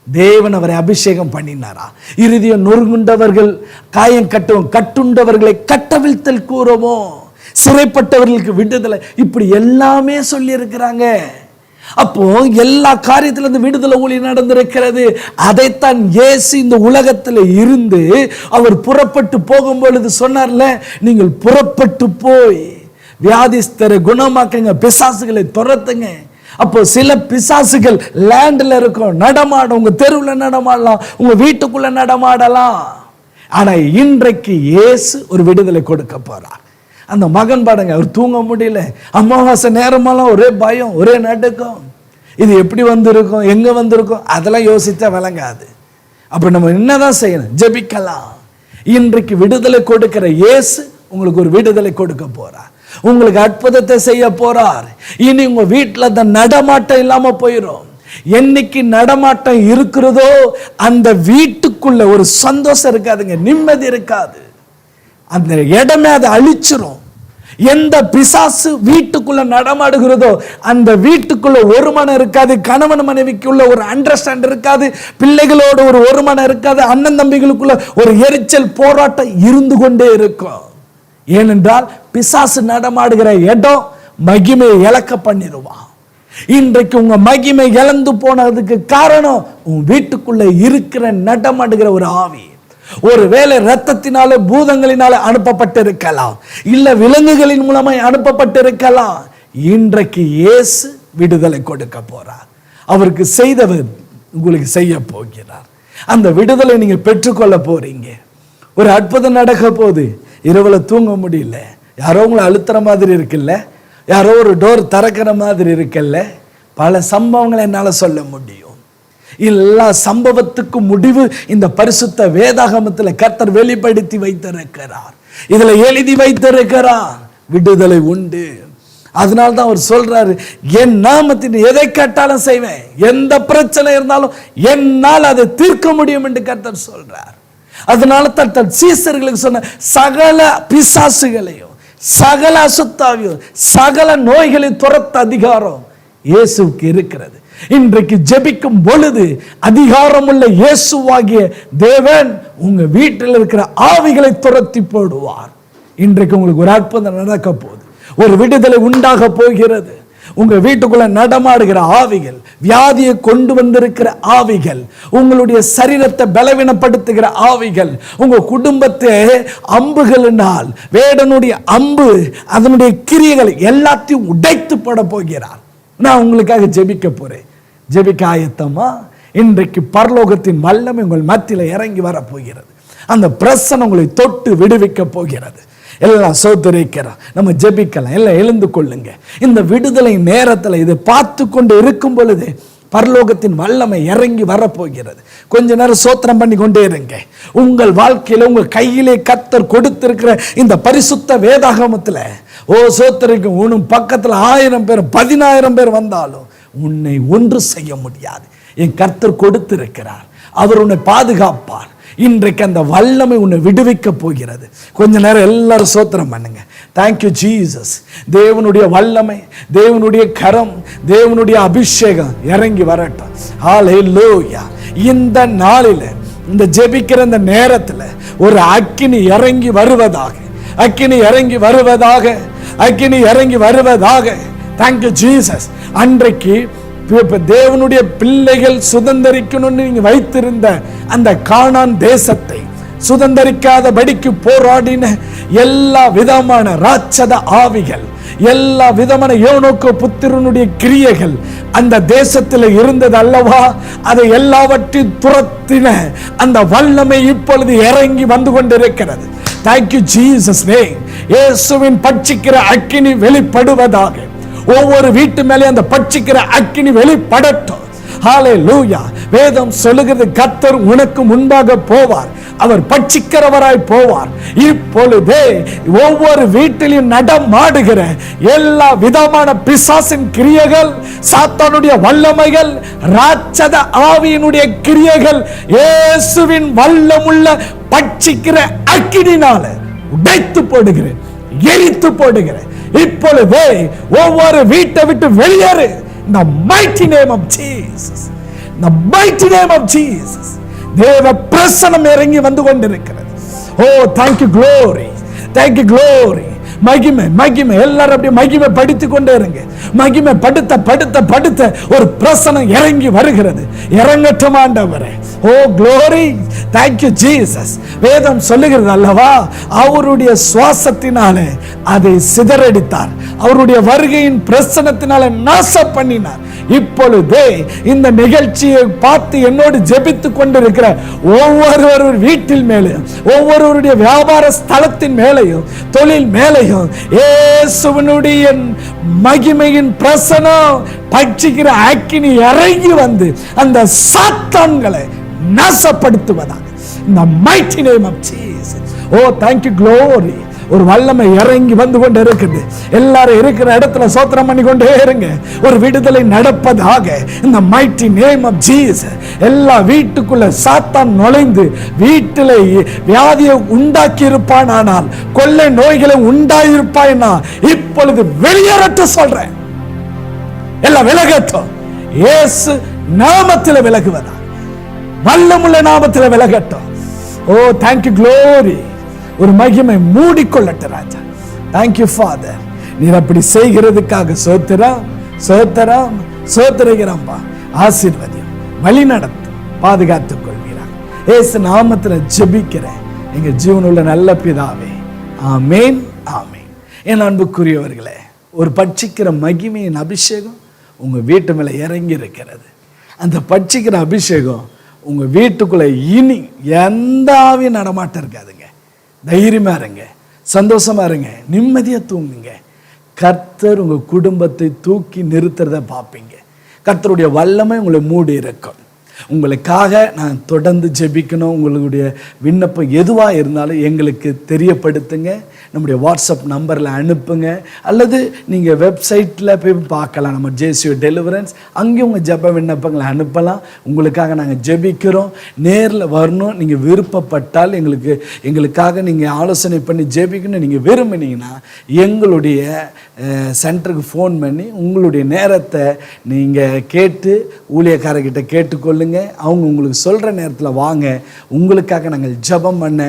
தேவன் அவரை அபிஷேகம் பண்ணினாரா. இருதயம் நொறுங்குண்டவர்கள் காயம் கட்டுண்டவர்களை கட்டவிழ்த்தல் கூறவோ, சிறைப்பட்டவர்களுக்கு விடுதலை, இப்படி எல்லாமே சொல்லி இருக்கிறாங்க. அப்போ எல்லா காரியத்தில இருந்து விடுதலை ஊழியம் நடந்திருக்கிறது. அதைத்தான் இயேசு இந்த உலகத்தில் இருந்து அவர் புறப்பட்டு போகும் பொழுது சொன்னார்ல, நீங்கள் புறப்பட்டு போய் வியாதிஸ்தரை குணமாக்குங்க, பிசாசுகளை துரத்துங்க. அப்போ சில பிசாசுகள் லேண்ட்ல இருக்கும், நடமாடும், உங்க தெருவில் நடமாடலாம், உங்க வீட்டுக்குள்ள நடமாடலாம். ஆனா இன்றைக்கு இயேசு ஒரு விடுதலை கொடுக்க போறார். அந்த மகன் பாருங்க, அவர் தூங்க முடியல, அமாவாசை நேரமெல்லாம் ஒரே பயம், ஒரே நடுக்கம். இது எப்படி வந்திருக்கும், எங்க வந்திருக்கும், அதெல்லாம் யோசித்தா விளங்காது. அப்ப நம்ம என்னதான் செய்யணும், ஜெபிக்கலாம். இன்றைக்கு விடுதலை கொடுக்கிற இயேசு உங்களுக்கு ஒரு விடுதலை கொடுக்க போறார், உங்களுக்கு அற்புதத்தை செய்ய போறார். இனி உங்க வீட்டுல அந்த நடமாட்டம் இல்லாம போயிடும். என்னைக்கு நடமாட்டம் இருக்கிறதோ அந்த வீட்டுக்குள்ள ஒரு சந்தோஷம் இருக்காதுங்க, நிம்மதி இருக்காது. அந்த இடமே அதை அழிச்சிரும். எந்த பிசாசு வீட்டுக்குள்ள நடமாடுகிறதோ அந்த வீட்டுக்குள்ள ஒரு மனம் இருக்காது, கணவன் மனைவிக்குள்ள ஒரு அண்டர்ஸ்டாண்ட் இருக்காது, பிள்ளைகளோட ஒரு மனம் இருக்காது, அண்ணன் தம்பிகளுக்குள்ள ஒரு எரிச்சல் போராட்டம் இருந்து கொண்டே இருக்கும். ஏனென்றால் பிசாசு நடமாடுகிற இடம் மகிமையை இழக்க பண்ணிடுவான். இன்றைக்கு உங்க மகிமை இழந்து போனதுக்கு காரணம் உன் வீட்டுக்குள்ள இருக்கிற நடமாடுகிற ஒரு ஆவி. ஒருவேளை இரத்தத்தினால பூதங்களினால அனுப்பப்பட்டிருக்கலாம், இல்ல விலங்குகளின் மூலமாய் அனுப்பப்பட்டிருக்கலாம். இன்றைக்கு இயேசு விடுதலை கொடுக்க போறார். அவருக்கு செய்தவர் உங்களுக்கு செய்ய போகிறார். அந்த விடுதலை நீங்க பெற்றுக்கொள்ள போறீங்க. ஒரு அற்புதம் நடக்க போகுது. இரவுல தூங்க முடியல, யாரோ உங்களை அழுத்துற மாதிரி இருக்குல்ல, யாரோ ஒரு டோர் திறக்கிற மாதிரி இருக்குல்ல, பல சம்பவங்களை என்னால சொல்ல முடியும். எல்லா சம்பவத்துக்கும் முடிவு இந்த பரிசுத்த வேதாகமத்தில் கர்த்தர் வெளிப்படுத்தி வைத்திருக்கிறார், இதுல எழுதி வைத்திருக்கிறார். விடுதலை உண்டு. அதனால்தான் அவர் சொல்றாரு, என் நாமத்தின் எதை கேட்டாலும் செய்வேன், எந்த பிரச்சனை இருந்தாலும் என்னால் அதை தீர்க்க முடியும் என்று கர்த்தர் சொல்றார். அதனால தன் சீசர்களுக்கு சொன்ன சகல பிசாசுகளையும், சகல அசுத்தாவியும், சகல நோய்களையும் துரத்த அதிகாரம் இயேசுவுக்கு இருக்கிறது. இன்றைக்கு ஜெபிக்கும் பொழுது அதிகாரம் உள்ள இயேசுவாகிய தேவன் உங்க வீட்டில் இருக்கிற ஆவிகளை துரத்தி போடுவார். இன்றைக்கு உங்களுக்கு ஒரு அற்புதம் நடக்க போகுது, ஒரு விடுதலை உண்டாக போகிறது. உங்க வீட்டுக்குள்ள நடமாடுகிற ஆவிகள், வியாதியை கொண்டு வந்திருக்கிற ஆவிகள், உங்களுடைய சரீரத்தை பலவீனப்படுத்துகிற ஆவிகள், உங்க குடும்பத்தை அம்புகளினால், வேடனுடைய அம்பு, அதனுடைய கிரியைகள் எல்லாத்தையும் உடைத்து போட போகிறார். நான் உங்களுக்காக ஜெபிக்க போறேன். ஜெபிக்க ஆயத்தமா? இன்றைக்கு பரலோகத்தின் வல்லமை உங்கள் மத்தியில இறங்கி வர போகிறது. அந்த பிரசன்னம் உங்களை தொட்டு விடுவிக்க போகிறது. எல்லாம் சோதரிக்கிறோம், நம்ம ஜெபிக்கலாம். எல்லாம் எழுந்து கொள்ளுங்க. இந்த விடுதலை நேரத்தில் இதை பார்த்து கொண்டு இருக்கும் பொழுது பரலோகத்தின் வல்லமை இறங்கி வரப்போகிறது. கொஞ்ச நேரம் சோத்திரம் பண்ணி கொண்டே இருங்க. உங்கள் வாழ்க்கையில உங்கள் கையிலே கர்த்தர் கொடுத்திருக்கிற இந்த பரிசுத்த வேதாகமத்துல சோத்திரிக்கும். உன் பக்கத்துல 1000 பேர் 10,000 பேர் வந்தாலும் உன்னை ஒன்று செய்ய முடியாது. என் கர்த்தர் கொடுத்திருக்கிறார். அவர் உன்னை பாதுகாப்பார். இன்றைக்கு அந்த வல்லமை உன்னை விடுவிக்க போகிறது. கொஞ்ச நேரம் எல்லாரும் ஸ்தோத்திரம் பண்ணுங்க. Thank you Jesus. தேவனுடைய வல்லமை, தேவனுடைய கரம், தேவனுடைய அபிஷேகம் இறங்கி வரட்டும். ஹல்லேலூயா. இந்த நாளில், இந்த ஜெபிக்கிற இந்த நேரத்தில் ஒரு அக்கினி இறங்கி வருவதாக, அக்கினி இறங்கி வருவதாக, அக்கினி இறங்கி வருவதாக. Thank you Jesus. அன்றைக்கு தேவனுடைய பிள்ளைகள் சுதந்தரிக்கணும்னு நீங்க வைத்திருந்த அந்த கானான் தேசத்தை சுதந்தரிக்காதபடிக்கு போராடின எல்லா விதமான ராட்சத ஆவிகள், எல்லா விதமான யோனோக்கு புத்திரனுடைய கிரியைகள் அந்த தேசத்தில் இருந்தது அல்லவா? அதை எல்லாவற்றையும் துரத்தின அந்த வல்லமை இப்பொழுது இறங்கி வந்து கொண்டிருக்கிறது. Thank you Jesus name. இயேசுவின் பட்சிக்கிற அக்கினி வெளிப்படுவதாக. ஒவ்வொரு வீட்டு மேலே அந்த பட்சிக்கிற அக்கினி வெளிப்படட்டும். ஹல்லேலூயா. வேதம் சொல்லுகிறது, கர்த்தர் உனக்கு முன்பாக போவார், அவர் பட்சிக்கிறவராய் போவார். இப்பொழுதே ஒவ்வொரு வீட்டிலும் நடமாடுகிற எல்லா விதமான பிசாசின் கிரியைகள், சாத்தானுடைய வல்லமைகள், ராட்சத ஆவியினுடைய கிரியைகள் இயேசுவின் வல்லமுள்ள பட்சிக்கிற அக்கினினால உடைத்து போடுகிறேன், எரித்து போடுகிறேன். இப்பொழுதே ஒவ்வொரு வீட்டை விட்டு வெளியேறு. In the mighty name of Jesus. In the mighty name of Jesus. தேவ பிரசன்னம் இறங்கி வந்து கொண்டிருக்கிறது. Oh, thank you glory. Thank you glory. மகிமை மகிமை. எல்லாரும் அப்படியே மகிமை படித்துக் கொண்டே இருங்க. மகிமை படுத்த படுத்த படுத்த ஒரு பிரசன்னம் இறங்கி வருகிறது. இறங்கட்டும் ஆண்டவரே. ஓ glory. Thank you Jesus. வேதம் சொல்லுகிறது அல்லவா, அவருடைய சுவாசத்தினாலே அதை சிதறடித்தார், அவருடைய வருகையின் பிரசன்னத்தினாலே நாசம் பண்ணினார். இப்பொழுதே இந்த நிகழ்ச்சியை பார்த்து என்னோடு ஜெபித்துக் கொண்டிருக்கிற ஒவ்வொரு வீட்டில் மேலேயும், ஒவ்வொருவருடைய வியாபார ஸ்தலத்தின் மேலேயும், தொழில் மேலேயும் இயேசுவினுடைய மகிமையின் பிரசன்னம் பட்சிக்கிற அக்கினி இறங்கி வந்து அந்த சாத்தான்களை நாசப்படுத்துவதாக. In the mighty name of Jesus. Oh, thank you glory. ஒரு வல்லமை இறங்கி வந்து கொண்டு இருக்குது. எல்லாரும் இருக்கிற இடத்துல ஸ்தோத்திரம் பண்ணி கொண்டே இருங்க. ஒரு விடுதலை நடப்பதாக. இந்த mighty name of Jesus. எல்லா வீட்டுக்குள்ள சாத்தான் நுழைந்து வீட்டிலே வியாதியை உண்டாக்கி இருப்பானால், கொள்ளை நோய்களை உண்டாயிருப்பாயினா இப்பொழுது வெளியேறட்டும் சொல்றேன். எல்லாம் விலகட்டும். இயேசு நாமத்தில் விலகுவதா, வல்லமுள்ள நாமத்தில் விலகட்டும். ஓ thank you glory. ஒரு மகிமை மூடிக்கொள்ளட்டும் ராஜா. Thank you Father. நீர் அப்படி செய்கிறதுக்காக ஸ்தோத்திரம் ஸ்தோத்திரம் ஸ்தோத்திரிக்கிறோம்பா. ஆசீர்வதியும், வழி நடத்தும், பாதுகாத்துக் கொள்வீராக. இயேசு நாமத்தில் ஜெபிக்கிறேன் எங்க ஜீவனுள்ள நல்ல பிதாவே. ஆமேன் ஆமேன். என் அன்புக்குரியவர்களே, ஒரு பட்சிக்கிற மகிமையின் அபிஷேகம் உங்க வீட்டு மேல இறங்கி இருக்கிறது. அந்த பட்சிக்கிற அபிஷேகம் உங்க வீட்டுக்குள்ள இனி எந்த ஆவியும் நடமாட்டம் இருக்காதுங்க. தைரியமா இருங்க, சந்தோஷமா இருங்க, நிம்மதியா தூங்குங்க. கர்த்தர் உங்க குடும்பத்தை தூக்கி நிறுத்துறத பார்ப்பீங்க. கர்த்தருடைய வல்லமை உங்களை மூடி இருக்கும். உங்களுக்காக நான் தொடர்ந்து ஜெபிக்கணும். உங்களுடைய விண்ணப்பம் எதுவாக இருந்தாலும் எங்களுக்கு தெரியப்படுத்துங்க. நம்முடைய வாட்ஸ்அப் நம்பரில் அனுப்புங்க, அல்லது நீங்கள் வெப்சைட்டில் போய் பார்க்கலாம். நம்ம ஜேசியோ டெலிவரன்ஸ், அங்கேயும் உங்கள் ஜெப விண்ணப்பங்களை அனுப்பலாம். உங்களுக்காக நாங்கள் ஜெபிக்கிறோம். நேரில் வரணும் நீங்கள் விருப்பப்பட்டால், எங்களுக்காக நீங்கள் ஆலோசனை பண்ணி ஜெபிக்கணும் நீங்கள் விரும்பினீங்கன்னா எங்களுடைய சென்டருக்கு ஃபோன் பண்ணி உங்களுடைய நேரத்தை நீங்கள் கேட்டு ஊழியக்காரர்கிட்ட கேட்டுக்கொள்ளுங்க. அவங்க உங்களுக்கு சொல்கிற நேரத்தில் வாங்க. உங்களுக்காக நாங்கள் ஜெபம் பண்ண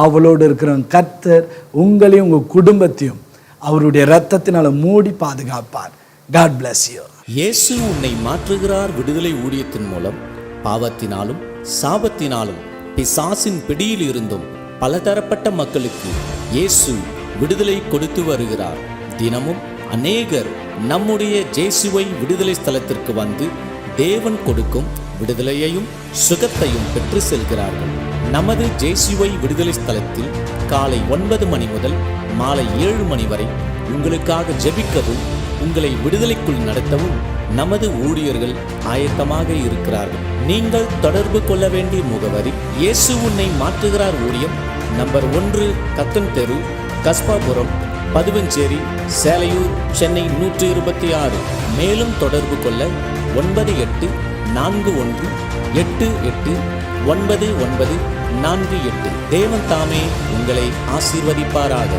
அவளோடு இருக்கிறோம். கர்த்தர் உங்களையும் உங்கள் குடும்பத்தையும் அவருடைய இரத்தத்தினால மூடி பாதுகாப்பார். God bless you. இயேசு உன்னை மாற்றுகிறார் விடுதலை ஊழியத்தின் மூலம் பாவத்தினாலும் சாபத்தினாலும் பிசாசின் பிடியில் இருந்தும் பலதரப்பட்ட மக்களுக்கு இயேசு விடுதலை கொடுத்து வருகிறார். தினமும் அநேகர் நம்முடைய ஜேசுவை விடுதலை ஸ்தலத்திற்கு வந்து தேவன் கொடுக்கும் விடுதலையையும் சுகத்தையும் பெற்று செல்கிறார்கள். நமது ஜேசுவை விடுதலை ஸ்தலத்தில் காலை 9 மணி முதல் மாலை 7 மணி வரை உங்களுக்காக ஜெபிக்கவும் உங்களை விடுதலைக்குள் நடத்தவும் நமது ஊழியர்கள் ஆயத்தமாக இருக்கிறார்கள். நீங்கள் தொடர்பு கொள்ள வேண்டிய முகவரி: இயேசு உன்னை மாற்றுகிறார் ஊழியம், நம்பர் 1, கக்கன் தெரு, கஸ்பாபுரம், பதுவஞ்சேரி, சேலையூர், சென்னை 126. மேலும் தொடர்பு கொள்ள 98 41889948. தேவன் தாமே உங்களை ஆசீர்வதிப்பாராக.